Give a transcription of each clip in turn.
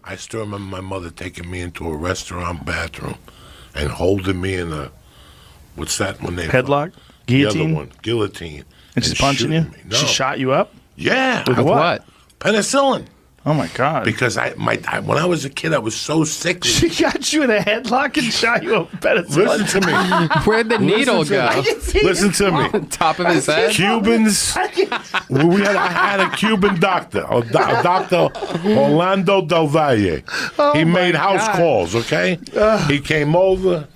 I still remember my mother taking me into a restaurant bathroom and holding me in a, what's that when they... Headlock? Guillotine? The other Guillotine? one, guillotine. And she's punching you? No. She shot you up? Yeah. With what? Penicillin. Oh, my God. Because when I was a kid, I was so sick. She got you in a headlock and shot you up. Listen to me. Where'd the needle go? Listen to me. On top of his head? Cubans. I had a Cuban doctor, Dr. Orlando Del Valle. He made house calls, okay? He came over.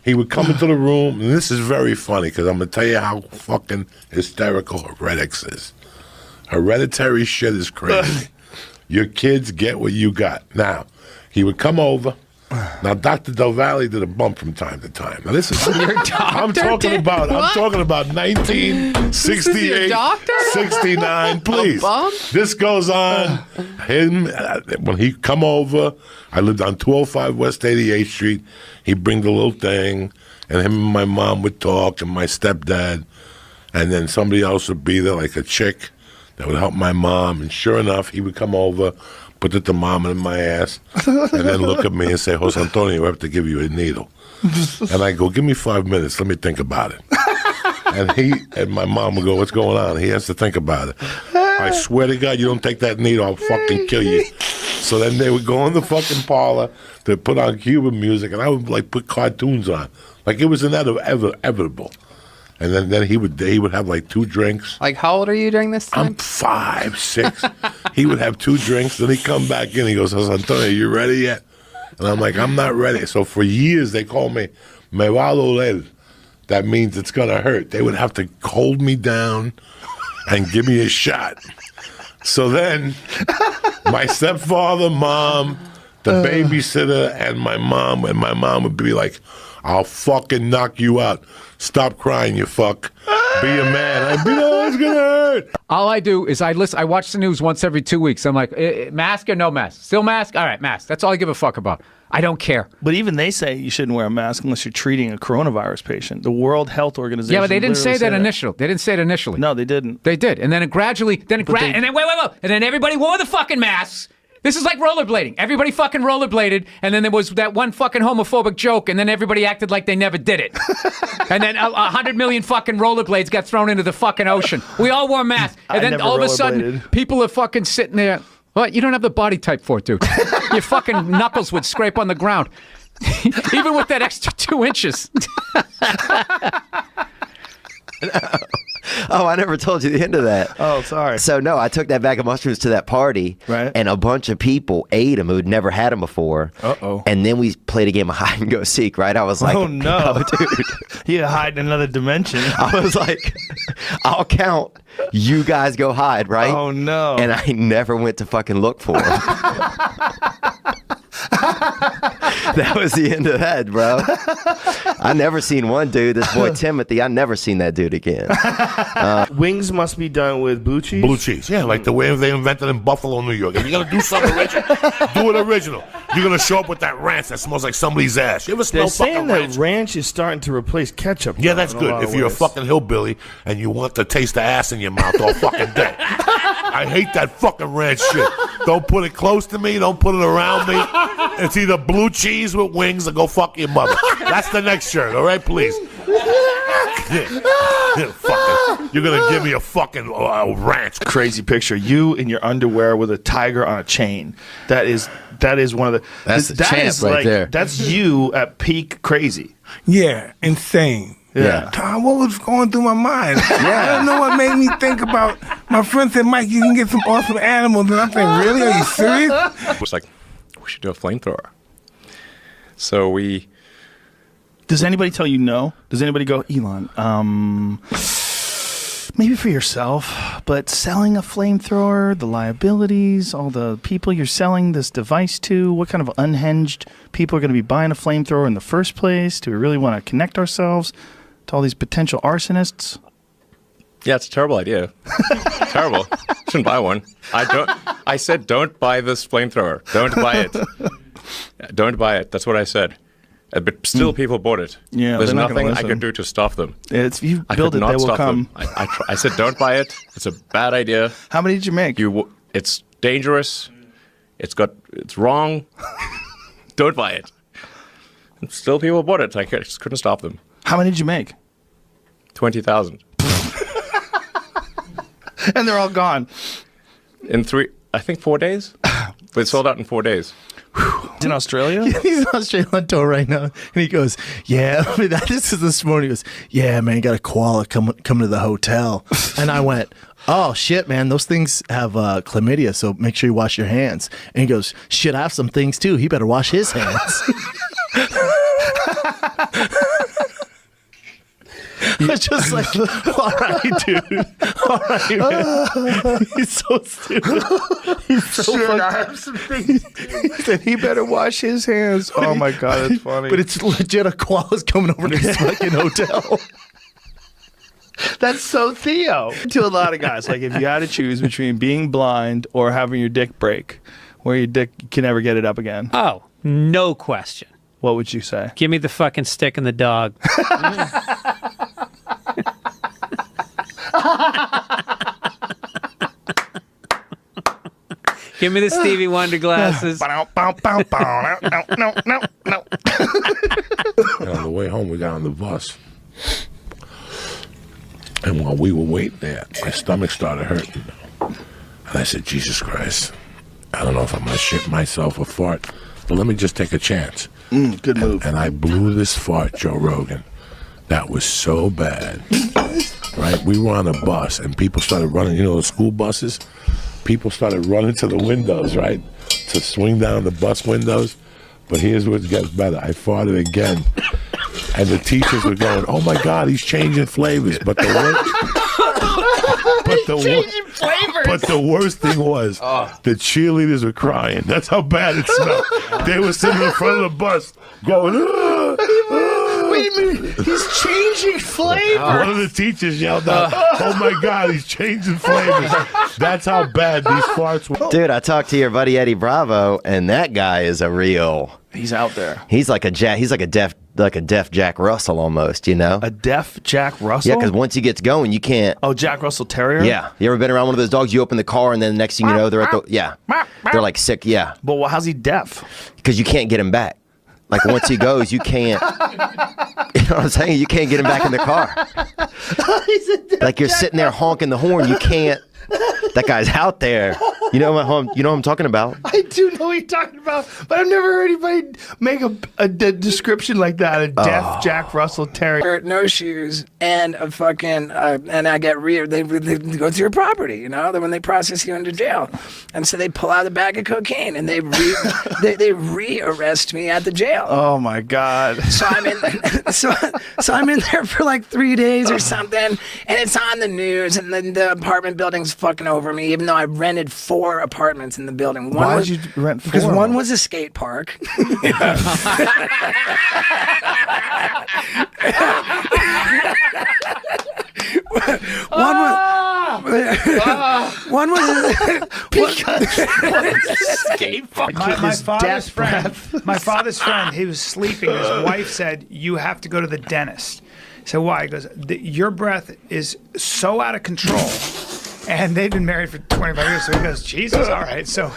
He would come into the room, and this is very funny because I'm going to tell you how fucking hysterical heretics is. Hereditary shit is crazy. Your kids get what you got. Now, he would come over. Now, Dr. Del Valle did a bump from time to time. Now, this is I'm talking about 1968, 69. Please, this goes on. When he come over, I lived on 205 West 88th Street. He'd bring the little thing, and him and my mom would talk, and my stepdad, and then somebody else would be there, like a chick that would help my mom. And sure enough, he would come over, put the thermometer in my ass, and then look at me and say, Jose Antonio, we have to give you a needle. And I go, give me 5 minutes. Let me think about it. And my mom would go, what's going on? He has to think about it. I swear to God, you don't take that needle, I'll fucking kill you. So then they would go in the fucking parlor, they'd put on Cuban music, and I would like put cartoons on. Like it was inevitable. And then he would have like 2 drinks. Like, how old are you during this time? I'm 5, 6. He would have 2 drinks, then he'd come back in. He goes, Jose Antonio, you ready yet? And I'm like, I'm not ready. So for years, they called me, me va a doler. That means it's going to hurt. They would have to hold me down and give me a shot. So then my stepfather, mom, the babysitter, and my mom would be like, I'll fucking knock you out. Stop crying, you fuck. Be a man. I'd be, no, it's going to hurt. All I do is I watch the news once every 2 weeks. I'm like, mask or no mask? Still mask? All right, mask. That's all I give a fuck about. I don't care. But even they say you shouldn't wear a mask unless you're treating a coronavirus patient. The World Health Organization. Yeah, but they didn't say that initially. They didn't say it initially. No, they didn't. They did. And then it gradually, and then wait. And then everybody wore the fucking masks. This is like rollerblading. Everybody fucking rollerbladed, and then there was that one fucking homophobic joke, and then everybody acted like they never did it. And then 100 million fucking rollerblades got thrown into the fucking ocean. We all wore masks. And then all of a sudden, people are fucking sitting there. What? You don't have the body type for it, dude. Your fucking knuckles would scrape on the ground. Even with that extra 2 inches. Oh, I never told you the end of that. Oh, sorry. So, no, I took that bag of mushrooms to that party, right, and a bunch of people ate them who'd never had them before. Uh-oh. And then we played a game of hide and go seek, right? I was like, oh, no. Oh, dude. You hide in another dimension. I was like, I'll count. You guys go hide, right? Oh, no. And I never went to fucking look for them. That was the end of that, bro. I never seen one dude, this boy Timothy, I never seen that dude again. Wings must be done with blue cheese? Blue cheese, yeah, like the way they invented in Buffalo, New York. If you're going to do something original, do it original. You're going to show up with that ranch that smells like somebody's ass. You ever smell They're saying fucking that ranch? ranch is starting to replace ketchup. Yeah, that's good. If you're a fucking hillbilly and you want to taste the ass in your mouth all fucking day. I hate that fucking ranch shit. Don't put it close to me. Don't put it around me. It's either blue cheese with wings or go fuck your mother. That's the next shirt, all right? Please. You're going to give me a fucking ranch. Crazy picture. You in your underwear with a tiger on a chain. That is one of the... That's the champ right there. That's you at peak crazy. Yeah, insane. Yeah. Tom, what was going through my mind? I don't know what made me think about... My friend said, Mike, you can get some awesome animals. And I'm saying, really? Are you serious? It was like, we should do a flamethrower. So we... Does anybody tell you no? Does anybody go, Elon, maybe for yourself, but selling a flamethrower, the liabilities, all the people you're selling this device to, what kind of unhinged people are going to be buying a flamethrower in the first place? Do we really want to connect ourselves to all these potential arsonists? Yeah, it's a terrible idea. Terrible. Shouldn't buy one. I said don't buy this flamethrower. Don't buy it. Don't buy it. That's what I said. But still, people bought it. Yeah, there's they're not nothing gonna I listen. could do to stop them. If you I build could it, they not will stop come. them. I said don't buy it. It's a bad idea. How many did you make? It's dangerous. It's wrong. Don't buy it. And still, people bought it. I just couldn't stop them. How many did you make? 20,000 And they're all gone. in 4 days. They sold out in 4 days. He's in Australia? He's in Australia on tour right now, and he goes, "Yeah." I mean, this is this morning. He goes, "Yeah, man, got a koala come to the hotel," and I went, "Oh shit, man, those things have chlamydia, so make sure you wash your hands." And he goes, "Shit, I have some things too. He better wash his hands." It's just like, all right, dude. All right, man. He's so stupid. He's so Shit, I have some things. He said he better wash his hands. Oh my God, that's funny. But it's legit a koala's coming over to this fucking hotel. That's so Theo. To a lot of guys, like if you had to choose between being blind or having your dick break, where your dick can never get it up again, Oh, no question. what would you say? Give me the fucking stick and the dog. Give me the Stevie Wonder glasses. And on the way home, we got on the bus. And while we were waiting there, my stomach started hurting. And I said, Jesus Christ, I don't know if I'm going to shit myself or fart, but let me just take a chance. Good move. And I blew this fart, Joe Rogan. That was so bad. Right? We were on a bus, and people started running, the school buses? People started running to the windows, right? To swing down the bus windows. But here's what gets better. I farted again. And the teachers were going, "Oh my God, he's changing flavors." But the worst thing was the cheerleaders were crying. That's how bad it smelled. They were sitting in front of the bus going, Wait a minute, he's changing flavor. One of the teachers yelled out, "Oh my God, he's changing flavors." That's how bad these farts were. Dude, I talked to your buddy Eddie Bravo, and that guy is a real. He's out there. He's like a deaf Jack Russell almost, A deaf Jack Russell? Yeah, because once he gets going, you can't. Oh, Jack Russell Terrier? Yeah. You ever been around one of those dogs? You open the car, and then the next thing you know, they're at the. Yeah. They're like sick. Yeah. But how's he deaf? Because you can't get him back. Like once he goes, you can't. You know what I'm saying? You can't get him back in the car. Like you're sitting there honking the horn. You can't. That guy's out there. You know what I'm talking about. I do know what you're talking about, but I've never heard anybody make a description like that. A deaf Jack Russell Terrier. No shoes and a fucking and I get they go to your property, then when they process you into jail, and so they pull out a bag of cocaine and they re-arrest me at the jail. Oh my God! So I'm in so I'm in there for like 3 days or something, and it's on the news, and then the apartment building's fucking over me, even though I rented 4 apartments in the building. Why did you rent 4? Because one was a skate park. One was skate park. My father's friend, he was sleeping. His wife said, "You have to go to the dentist." So why? He goes, "Your breath is so out of control." And they've been married for 25 years. So he goes, "Jesus, all right." So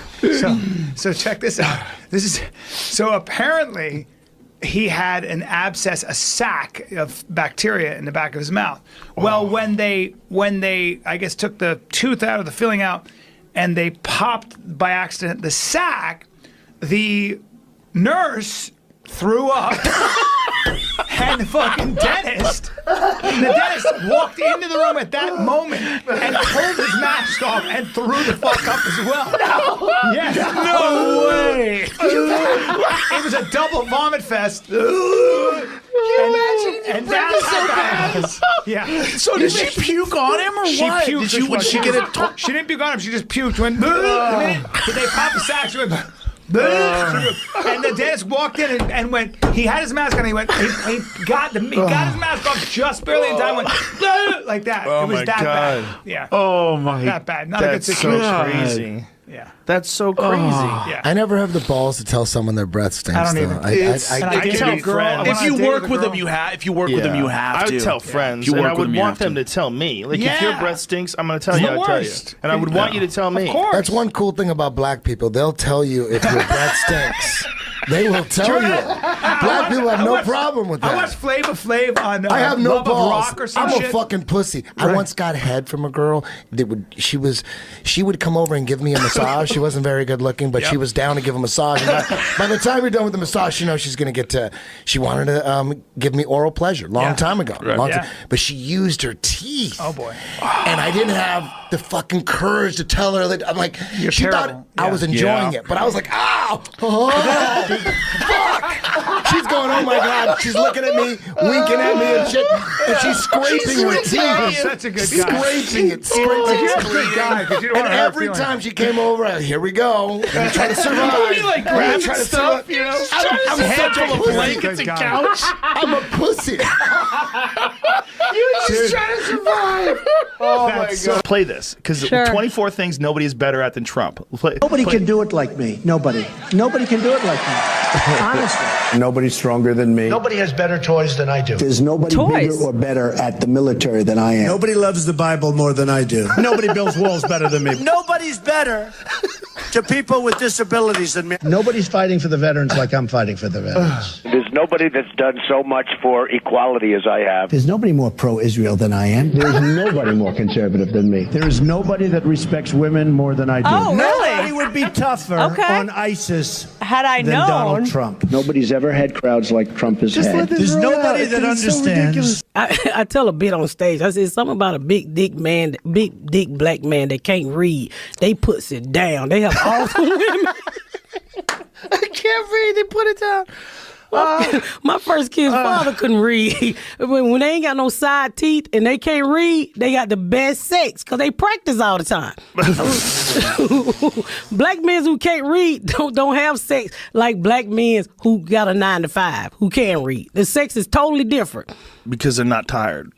check this out. So apparently he had an abscess, a sac of bacteria in the back of his mouth. Well, when they I guess took the tooth out of the filling out, and they popped by accident the sac, the nurse threw up. And the fucking dentist walked into the room at that moment and pulled his mask off and threw the fuck up as well. No, yes. No way. It was a double vomit fest. Can you imagine? And that's how bad it was. Yeah. So did she puke on him or she what? Puked. She didn't puke on him. She just puked. Did they pop the sack? She went. And the dentist walked in and went. He had his mask on. He went. He got his mask off just barely in time. Went like that. Oh it was my that God. bad. Yeah. Oh my. That bad. Not That's a good situation. so crazy. Yeah. That's so crazy. Yeah. I never have the balls to tell someone their breath stinks. I don't even. I tell girls. If you work with them, you have. If you work with them, you have I to. would tell friends, If you and I work with would them, you want have them to tell me. Like, if your breath stinks, I'm going to tell It's you. the I'll tell you. worst. And I would want you to tell me. Of course. That's one cool thing about black people. They'll tell you if your breath stinks. They will tell you. Black people have no problem with that. I watched Flavor Flav on I have no Love of balls. Rock or some I'm shit. a fucking pussy. I once got head from a girl that she would come over and give me a massage. She wasn't very good looking, but she was down to give a massage. And by the time you're done with the massage, you know she's gonna get to. She wanted to give me oral pleasure long time ago. But she used her teeth. Oh boy. And I didn't have the fucking courage to tell her that. I'm like, she thought I was enjoying it, but I was like, ow, fuck. She's going, oh my God. She's looking at me, winking at me and shit. And she's scraping her teeth. Such a good guy. Scraping it. You're a good guy. 'Cause you don't And wanna hurt every feelings. time she came over, here we go. I'm trying to survive. You like grabbing stuff, you know? I'm such a pussy. Blankets and couch. I'm a pussy. You just trying to survive. Oh my God. Play this, because 24 things nobody is better at than Trump. Nobody can do it like me. Nobody can do it like me. Honestly. Nobody's stronger than me. Nobody has better toys than I do. There's nobody bigger or better at the military than I am. Nobody loves the Bible more than I do. Nobody builds walls better than me. Nobody's better to people with disabilities than me. Nobody's fighting for the veterans like I'm fighting for the veterans. There's nobody that's done so much for equality as I have. There's nobody more pro-Israel than I am. There's nobody more conservative than me. There is nobody that respects women more than I do. Oh, really? Nobody would be tougher on ISIS than Donald Trump. Nobody's ever had crowds like Trump has had. There's nobody that understands. I tell a bit on stage. I said something about a big dick black man that can't read. They puts it down. They have all the women. I can't read. They put it down. My first kid's father couldn't read. When they ain't got no side teeth and they can't read, they got the best sex because they practice all the time. Black men who can't read don't have sex like black men who got a 9 to 5 who can read. The sex is totally different. Because they're not tired.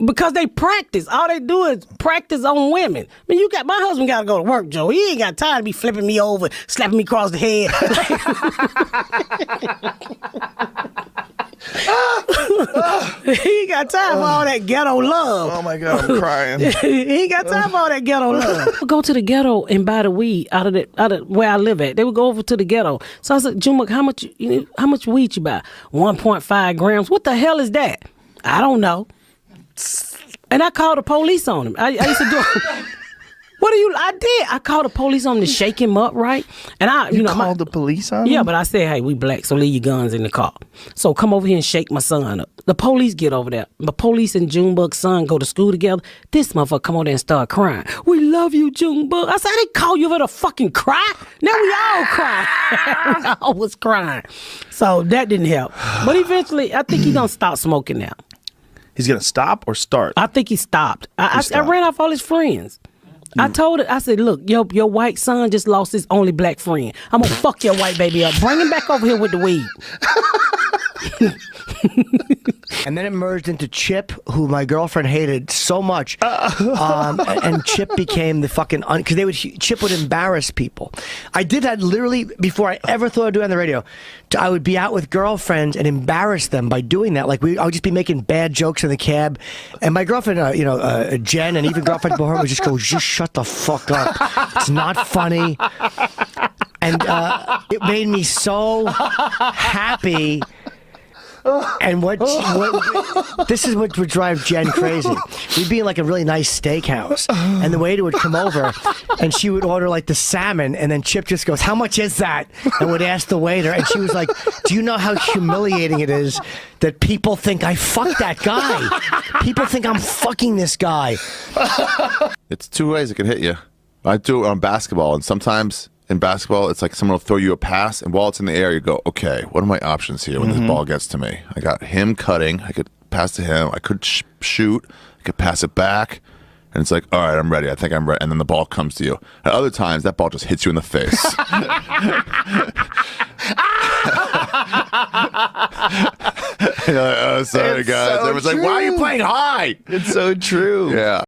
Because they practice. All they do is practice on women. I mean, my husband got to go to work, Joe. He ain't got time to be flipping me over, slapping me across the head. He ain't got time for all that ghetto love. Oh my God, I'm crying. He ain't got time for all that ghetto love. Go to the ghetto and buy the weed out of where I live at. They would go over to the ghetto. So I said, Jumuk, how much weed you buy? 1.5 grams. What the hell is that? I don't know. And I called the police on him. I used to do. I did. I called the police on him to shake him up, right? And you called the police on him? Yeah, but I said, hey, we black, so leave your guns in the car. So come over here and shake my son up. The police get over there. The police and Junebug's son go to school together. This motherfucker come over there and start crying. We love you, Junebug. I said, I didn't call you for to fucking cry. Now we all cry. We all was crying. So that didn't help. But eventually, I think he's going to stop smoking now. He's going to stop or start? I think he stopped. I ran off all his friends. I told her, I said, look, your white son just lost his only black friend. I'm going to fuck your white baby up. Bring him back over here with the weed. And then it merged into Chip, who my girlfriend hated so much. And Chip became the fucking... Because Chip would embarrass people. I did that literally before I ever thought I'd do it on the radio. I would be out with girlfriends and embarrass them by doing that. Like, I would just be making bad jokes in the cab. And my girlfriend, Jen, and even girlfriend before her would just go, just shut the fuck up. It's not funny. And it made me so happy. And this is what would drive Jen crazy. We'd be in like a really nice steakhouse, and the waiter would come over, and she would order like the salmon, and then Chip just goes, "How much is that?" and would ask the waiter, and she was like, "Do you know how humiliating it is that people think I fucked that guy? People think I'm fucking this guy." It's two ways it can hit you. I do it on basketball, and sometimes in basketball, it's like someone will throw you a pass, and while it's in the air, you go, okay, what are my options here when this ball gets to me? I got him cutting. I could pass to him. I could shoot. I could pass it back. And it's like, all right, I'm ready. I think I'm ready. And then the ball comes to you. At other times, that ball just hits you in the face. You're like, oh, sorry, guys. Everyone's like, why are you playing high? It's so true. Yeah.